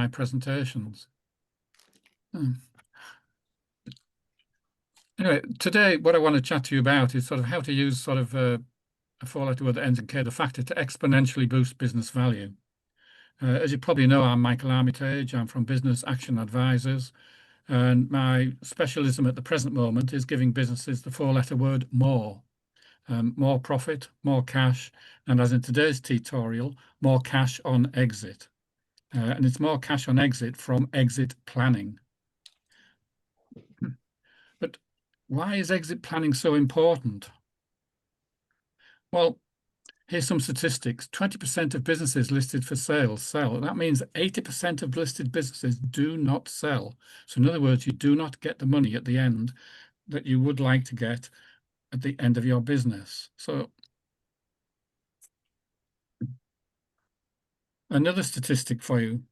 my presentations. Anyway, today what I want to chat to you about is sort of how to use sort of a four-letter word that ends in K, the factor, to exponentially boost business value. As you probably know, I'm Michael Armitage. I'm from Business Action Advisors, and my specialism at the present moment is giving businesses the four-letter word more. More profit, more cash, and as in today's tutorial, more cash on exit. And it's more cash on exit from exit planning. But why is exit planning so important? Well, here's some statistics. 20% of businesses listed for sale sell. That means 80% of listed businesses do not sell. So in other words, you do not get the money at the end that you would like to get at the end of your business. So another statistic for you.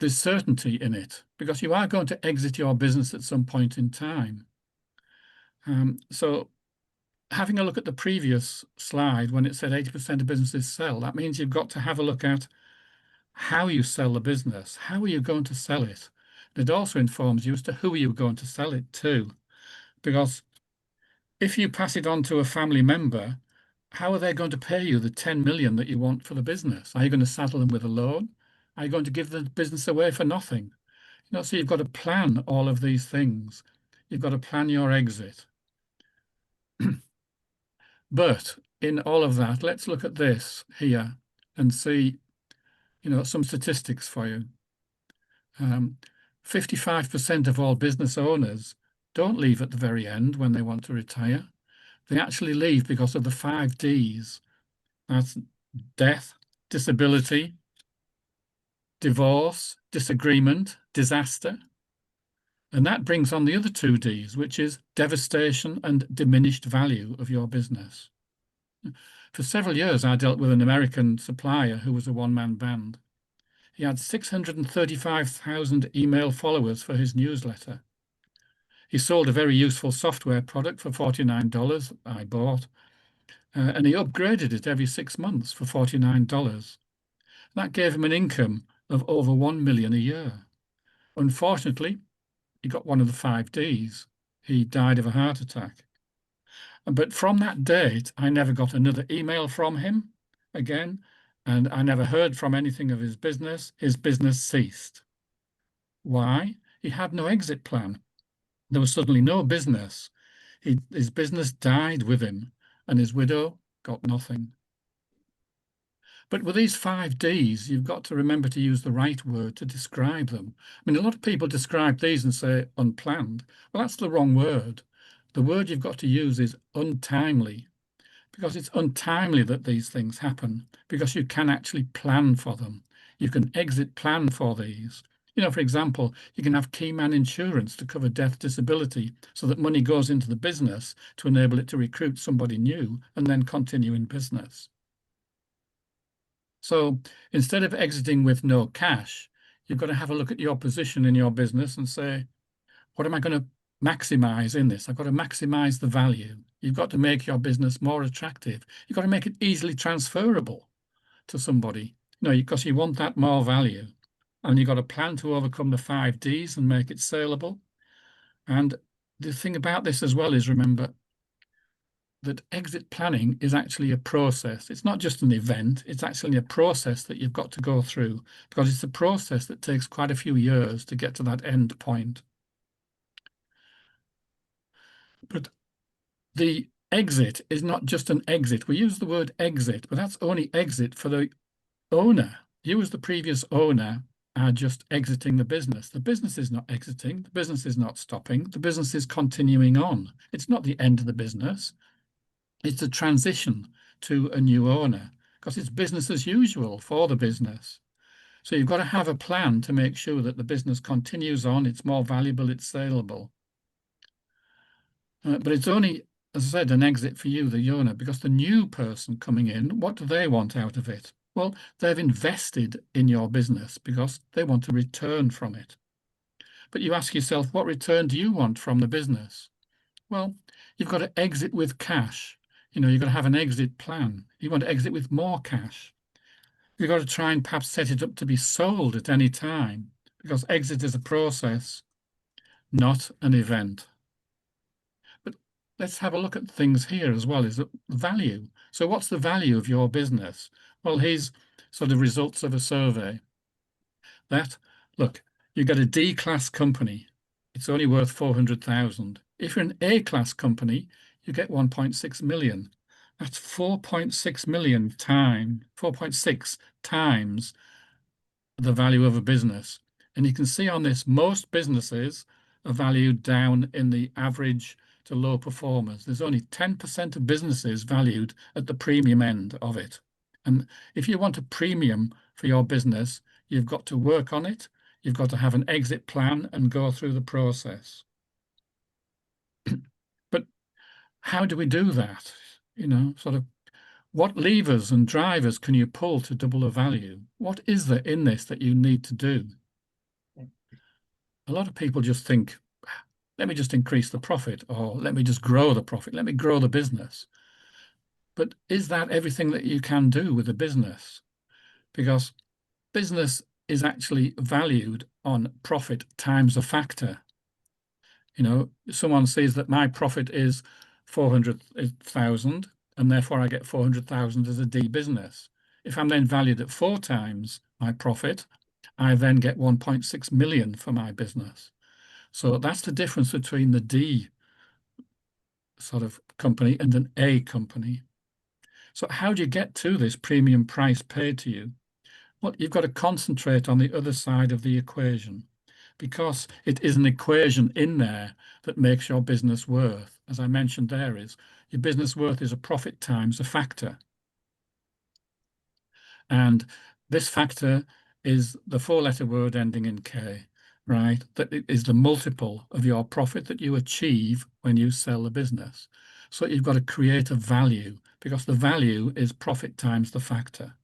There's certainty in it because you are going to exit your business at some point in time. So having a look at the previous slide when it said 80% of businesses sell, that means you've got to have a look at how you sell the business. How are you going to sell it? It also informs you as to who you're going to sell it to. Because if you pass it on to a family member, how are they going to pay you the 10 million that you want for the business? Are you going to saddle them with a loan? Are you going to give the business away for nothing? So you've got to plan all of these things. You've got to plan your exit. But in all of that, let's look at this here and see, some statistics for you. 55% of all business owners don't leave at the very end when they want to retire. They actually leave because of the 5 Ds. That's death, disability, divorce, disagreement, disaster. And that brings on the other 2 Ds, which is devastation and diminished value of your business. For several years, I dealt with an American supplier who was a one-man band. He had 635,000 email followers for his newsletter. He sold a very useful software product for $49 I bought, and he upgraded it every 6 months for $49. That gave him an income of over 1 million a year. Unfortunately, he got one of the 5 Ds. He died of a heart attack. But from that date, I never got another email from him again, and I never heard from anything of his business. His business ceased. Why? He had no exit plan. There was suddenly no business. His business died with him, and his widow got nothing. But with these 5 Ds, you've got to remember to use the right word to describe them. I mean, a lot of people describe these and say unplanned. Well, that's the wrong word. The word you've got to use is untimely, because it's untimely that these things happen, because you can actually plan for them. You can exit plan for these. For example, you can have key man insurance to cover death, disability, so that money goes into the business to enable it to recruit somebody new and then continue in business. So instead of exiting with no cash, you've got to have a look at your position in your business and say, what am I going to maximize in this? I've got to maximize the value. You've got to make your business more attractive. You've got to make it easily transferable to somebody, because you want that more value. And you've got a plan to overcome the 5 Ds and make it saleable. And the thing about this as well is, remember that exit planning is actually a process. It's not just an event. It's actually a process that you've got to go through, because it's a process that takes quite a few years to get to that end point. But the exit is not just an exit. We use the word exit, but that's only exit for the owner. You as the previous owner are just exiting the business. The business is not exiting. The business is not stopping. The business is continuing on. It's not the end of the business. It's a transition to a new owner, because it's business as usual for the business. So you've got to have a plan to make sure that the business continues on, it's more valuable, it's saleable. But it's only, as I said, an exit for you, the owner, because the new person coming in, what do they want out of it? Well, they've invested in your business because they want a return from it. But you ask yourself, what return do you want from the business? Well, you've got to exit with cash. You've got to have an exit plan. You want to exit with more cash. You've got to try and perhaps set it up to be sold at any time, because exit is a process, not an event. But let's have a look at things here as well, is the value. So what's the value of your business? Well, here's sort of results of a survey. Look, you get a D-class company. It's only worth 400,000. If you're an A-class company, you get 1.6 million. That's 4.6 million times 4.6 times the value of a business. And you can see on this, most businesses are valued down in the average to low performers. There's only 10% of businesses valued at the premium end of it. And if you want a premium for your business, you've got to work on it. You've got to have an exit plan and go through the process. But how do we do that? You know, sort of what levers and drivers can you pull to double a value? What is there in this that you need to do? A lot of people just think, let me just increase the profit, or let me just grow the profit, let me grow the business. But is that everything that you can do with a business? Because business is actually valued on profit times a factor. You know, someone sees that my profit is 400,000 and therefore I get 400,000 as a D business. If I'm then valued at 4 times my profit, I then get 1.6 million for my business. So that's the difference between the D sort of company and an A company. So how do you get to this premium price paid to you? Well, you've got to concentrate on the other side of the equation, because it is an equation in there that makes your business worth. As I mentioned, there is your business worth is a profit times a factor. And this factor is the 4-letter word ending in K, right? That it is the multiple of your profit that you achieve when you sell the business. So you've got to create a value, because the value is profit times the factor.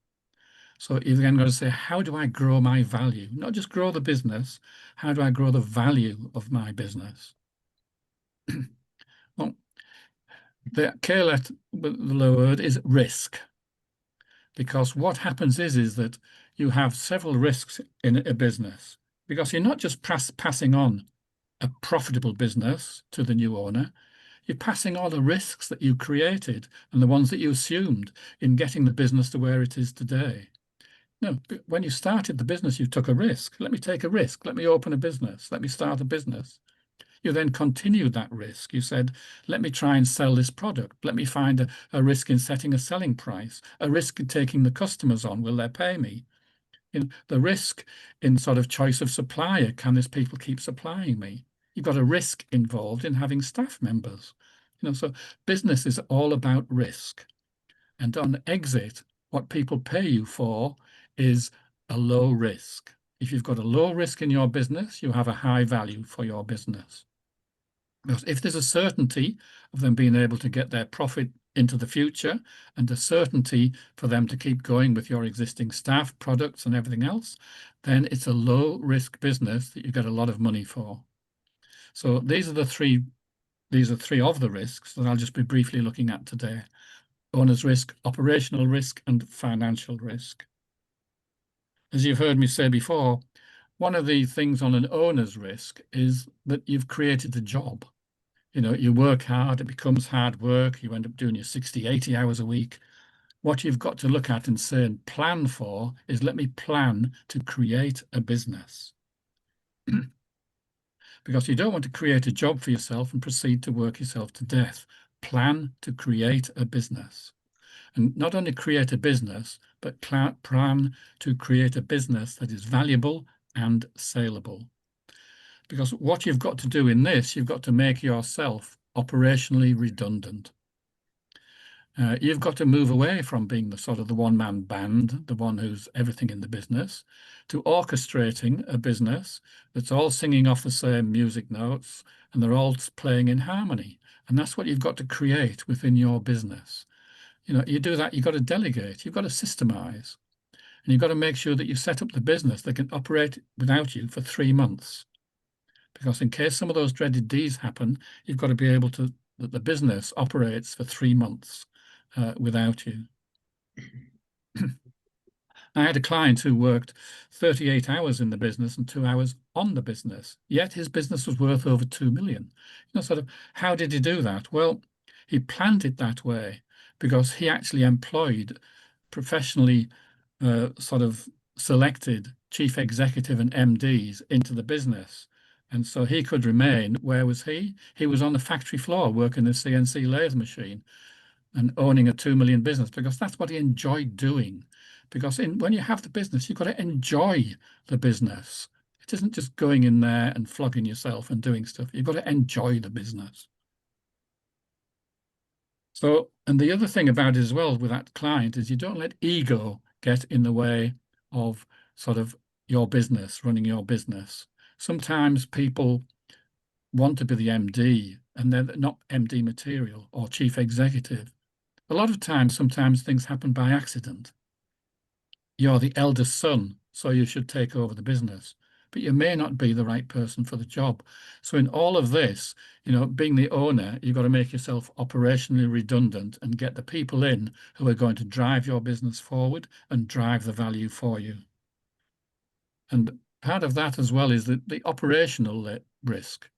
So you've then got to say, how do I grow my value? Not just grow the business, how do I grow the value of my business? Well, the K-letter, the low word, is risk. Because what happens is that you have several risks in a business, because you're not just passing on a profitable business to the new owner, you're passing all the risks that you created and the ones that you assumed in getting the business to where it is today. No, when you started the business, you took a risk. Let me take a risk. Let me open a business. Let me start a business. You then continued that risk. You said, let me try and sell this product. Let me find a risk in setting a selling price, a risk in taking the customers on. Will they pay me? The risk in sort of choice of supplier. Can these people keep supplying me? You've got a risk involved in having staff members. So business is all about risk. And on exit, what people pay you for is a low risk. If you've got a low risk in your business, you have a high value for your business. Because if there's a certainty of them being able to get their profit into the future and a certainty for them to keep going with your existing staff, products, and everything else, then it's a low risk business that you get a lot of money for. So these are three of the risks that I'll just be briefly looking at today: owner's risk, operational risk, and financial risk. As you've heard me say before, one of the things on an owner's risk is that you've created a job. You work hard, it becomes hard work, you end up doing your 60, 80 hours a week. What you've got to look at and say and plan for is, let me plan to create a business. Because you don't want to create a job for yourself and proceed to work yourself to death. Plan to create a business. And not only create a business, but plan to create a business that is valuable and saleable. Because what you've got to do in this, you've got to make yourself operationally redundant. You've got to move away from being the sort of the one-man band, the one who's everything in the business, to orchestrating a business that's all singing off the same music notes and they're all playing in harmony. And that's what you've got to create within your business. You do that, you've got to delegate, you've got to systemize, and you've got to make sure that you set up the business that can operate without you for 3 months. Because in case some of those dreaded Ds happen, you've got to be able to, that the business operates for 3 months without you. I had a client who worked 38 hours in the business and 2 hours on the business, yet his business was worth over 2 million. Sort of, how did he do that? Well, he planned it that way because he actually employed professionally sort of selected chief executive and MDs into the business. And so he could remain. Where was he? He was on the factory floor working the CNC lathe machine and owning a 2 million business because that's what he enjoyed doing. Because when you have the business, you've got to enjoy the business. It isn't just going in there and flogging yourself and doing stuff. You've got to enjoy the business. So, and the other thing about it as well with that client is you don't let ego get in the way of sort of your business, running your business. Sometimes people want to be the MD and they're not MD material or chief executive. A lot of times, sometimes things happen by accident. You're the eldest son, so you should take over the business, but you may not be the right person for the job. So in all of this, being the owner, you've got to make yourself operationally redundant and get the people in who are going to drive your business forward and drive the value for you. And part of that as well is the operational risk.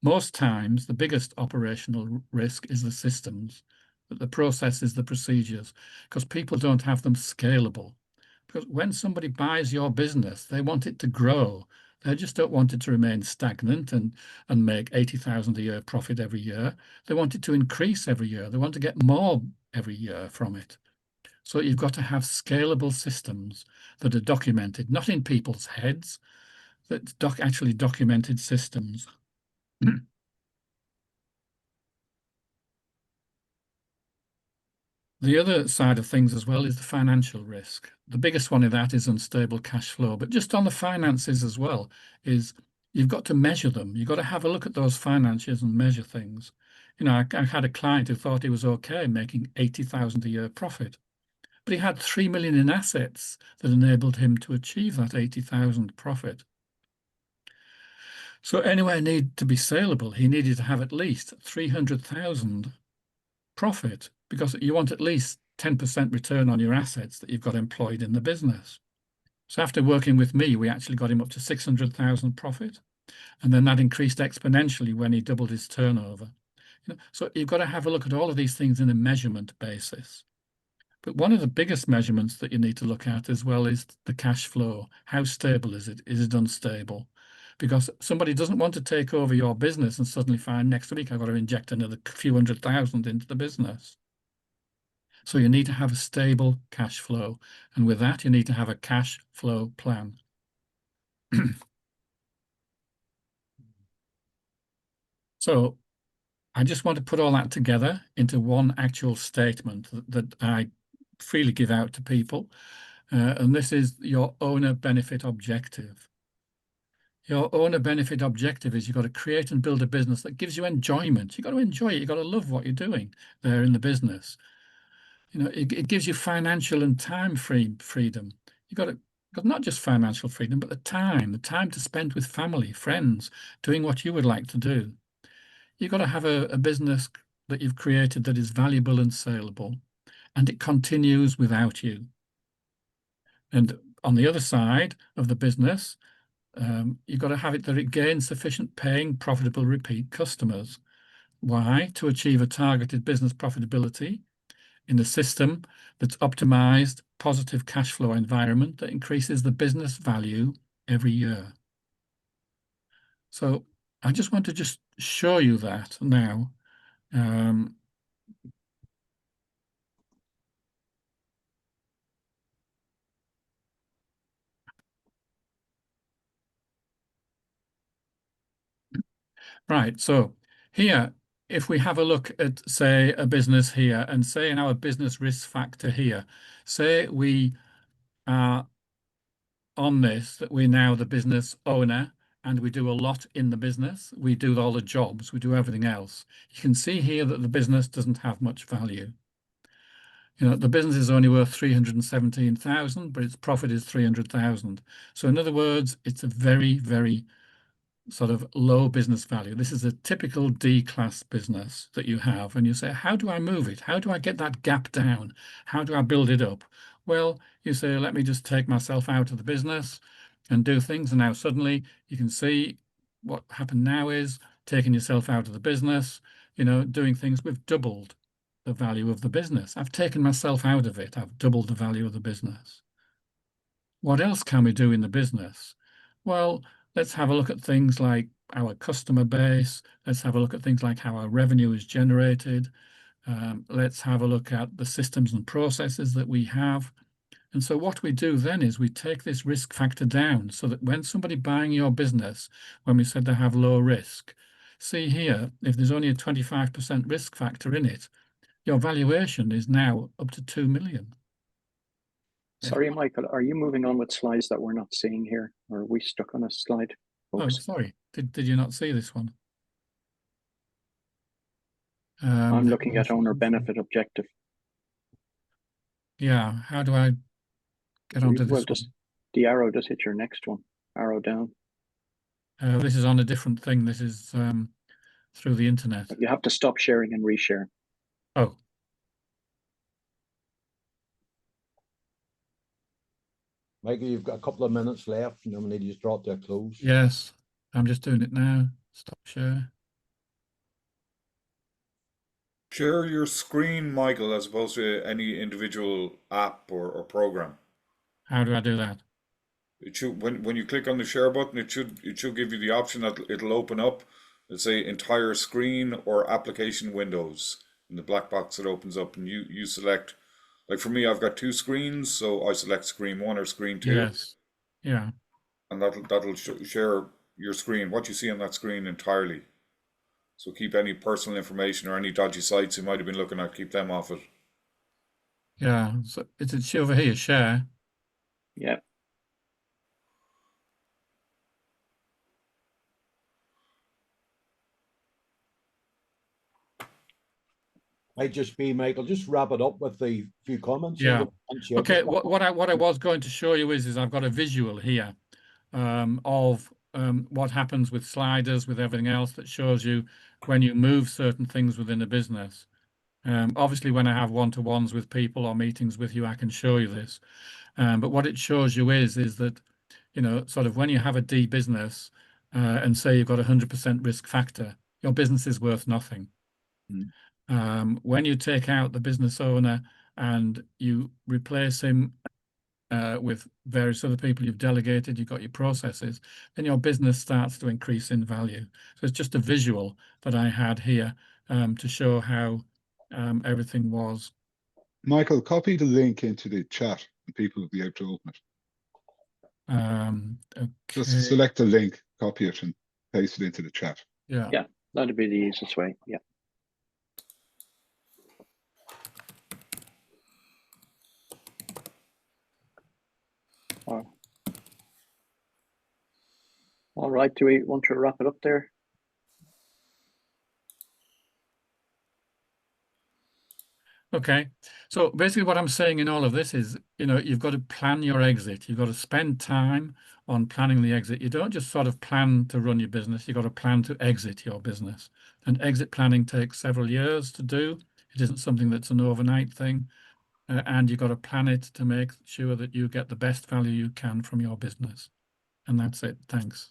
Most times, the biggest operational risk is the systems, the processes, the procedures, because people don't have them scalable. Because when somebody buys your business, they want it to grow. They just don't want it to remain stagnant and make 80,000 a year profit every year. They want it to increase every year. They want to get more every year from it. So you've got to have scalable systems that are documented, not in people's heads, but actually documented systems. The other side of things as well is the financial risk. The biggest one of that is unstable cash flow, but just on the finances as well is you've got to measure them. You've got to have a look at those finances and measure things. I had a client who thought he was okay making 80,000 a year profit, but he had 3 million in assets that enabled him to achieve that 80,000 profit. So anyway, need to be saleable. He needed to have at least 300,000 profit because you want at least 10% return on your assets that you've got employed in the business. So after working with me, we actually got him up to 600,000 profit. And then that increased exponentially when he doubled his turnover. So you've got to have a look at all of these things in a measurement basis. But one of the biggest measurements that you need to look at as well is the cash flow. How stable is it? Is it unstable? Because somebody doesn't want to take over your business and suddenly find next week I've got to inject another few 100,000 into the business. So you need to have a stable cash flow. And with that, you need to have a cash flow plan. So I just want to put all that together into one actual statement that I freely give out to people. And this is your owner benefit objective. Your owner benefit objective is you've got to create and build a business that gives you enjoyment. You've got to enjoy it. You've got to love what you're doing there in the business. It gives you financial and time freedom. You've got not just financial freedom, but the time to spend with family, friends, doing what you would like to do. You've got to have a business that you've created that is valuable and saleable, and it continues without you. And on the other side of the business, you've got to have it that it gains sufficient paying, profitable, repeat customers. Why? To achieve a targeted business profitability in a system that's optimized, positive cash flow environment that increases the business value every year. So I just want to just show you that now. Right, so here, if we have a look at, say, a business here and say in our business risk factor here, say we are on this, that we're now the business owner and we do a lot in the business. We do all the jobs, we do everything else. You can see here that the business doesn't have much value. The business is only worth 317,000, but its profit is 300,000. So in other words, it's a very, very sort of low business value. This is a typical D-class business that you have. And you say, how do I move it? How do I get that gap down? How do I build it up? Well, you say, let me just take myself out of the business and do things. And now suddenly you can see what happened now is taking yourself out of the business, doing things. We've doubled the value of the business. I've taken myself out of it. I've doubled the value of the business. What else can we do in the business? Well, let's have a look at things like our customer base. Let's have a look at things like how our revenue is generated. Let's have a look at the systems and processes that we have. And so what we do then is we take this risk factor down so that when somebody buying your business, when we said they have low risk, see here, if there's only a 25% risk factor in it, your valuation is now up to 2 million. Sorry, Michael, are you moving on with slides that we're not seeing here? Or are we stuck on a slide, folks? Oh, sorry. Did you not see this one? I'm looking at owner benefit objective. Yeah, how do I get onto this one? The arrow just hit your next one, arrow down. This is on a different thing. This is through the internet. You have to stop sharing and reshare. Oh. Michael, you've got a couple of minutes left, and then we need to just draw it to a close. Yes, I'm just doing it now. Stop share. Share your screen, Michael, as opposed to any individual app or program. How do I do that? It should when you click on the share button, it should give you the option that it'll open up. Let's say entire screen or application windows. In the black box it opens up, and you select. Like for me, I've got two screens, so I select screen 1 or screen 2. Yes. Yeah. And that'll share your screen, what you see on that screen entirely. So keep any personal information or any dodgy sites you might have been looking at, keep them off it. Yeah. So it's over here, share. Yeah. Might just be, Michael, just wrap it up with the few comments. Yeah. Okay. What I was going to show you is I've got a visual here of what happens with sliders, with everything else that shows you when you move certain things within a business. Obviously, when I have one-to-ones with people or meetings with you, I can show you this. But what it shows you is that, sort of when you have a D business and say you've got 100% risk factor, your business is worth nothing. When you take out the business owner and you replace him with various other people you've delegated, you've got your processes, then your business starts to increase in value. So it's just a visual that I had here to show how everything was. Michael, copy the link into the chat and people will be able to open it. Okay. Just select the link, copy it and paste it into the chat. Yeah, that'd be the easiest way. Yeah. All right, do we want to wrap it up there? Okay, so basically what I'm saying in all of this is, you've got to plan your exit. You've got to spend time on planning the exit. You don't just sort of plan to run your business. You've got to plan to exit your business. And exit planning takes several years to do. It isn't something that's an overnight thing. And you've got to plan it to make sure that you get the best value you can from your business. And that's it. Thanks.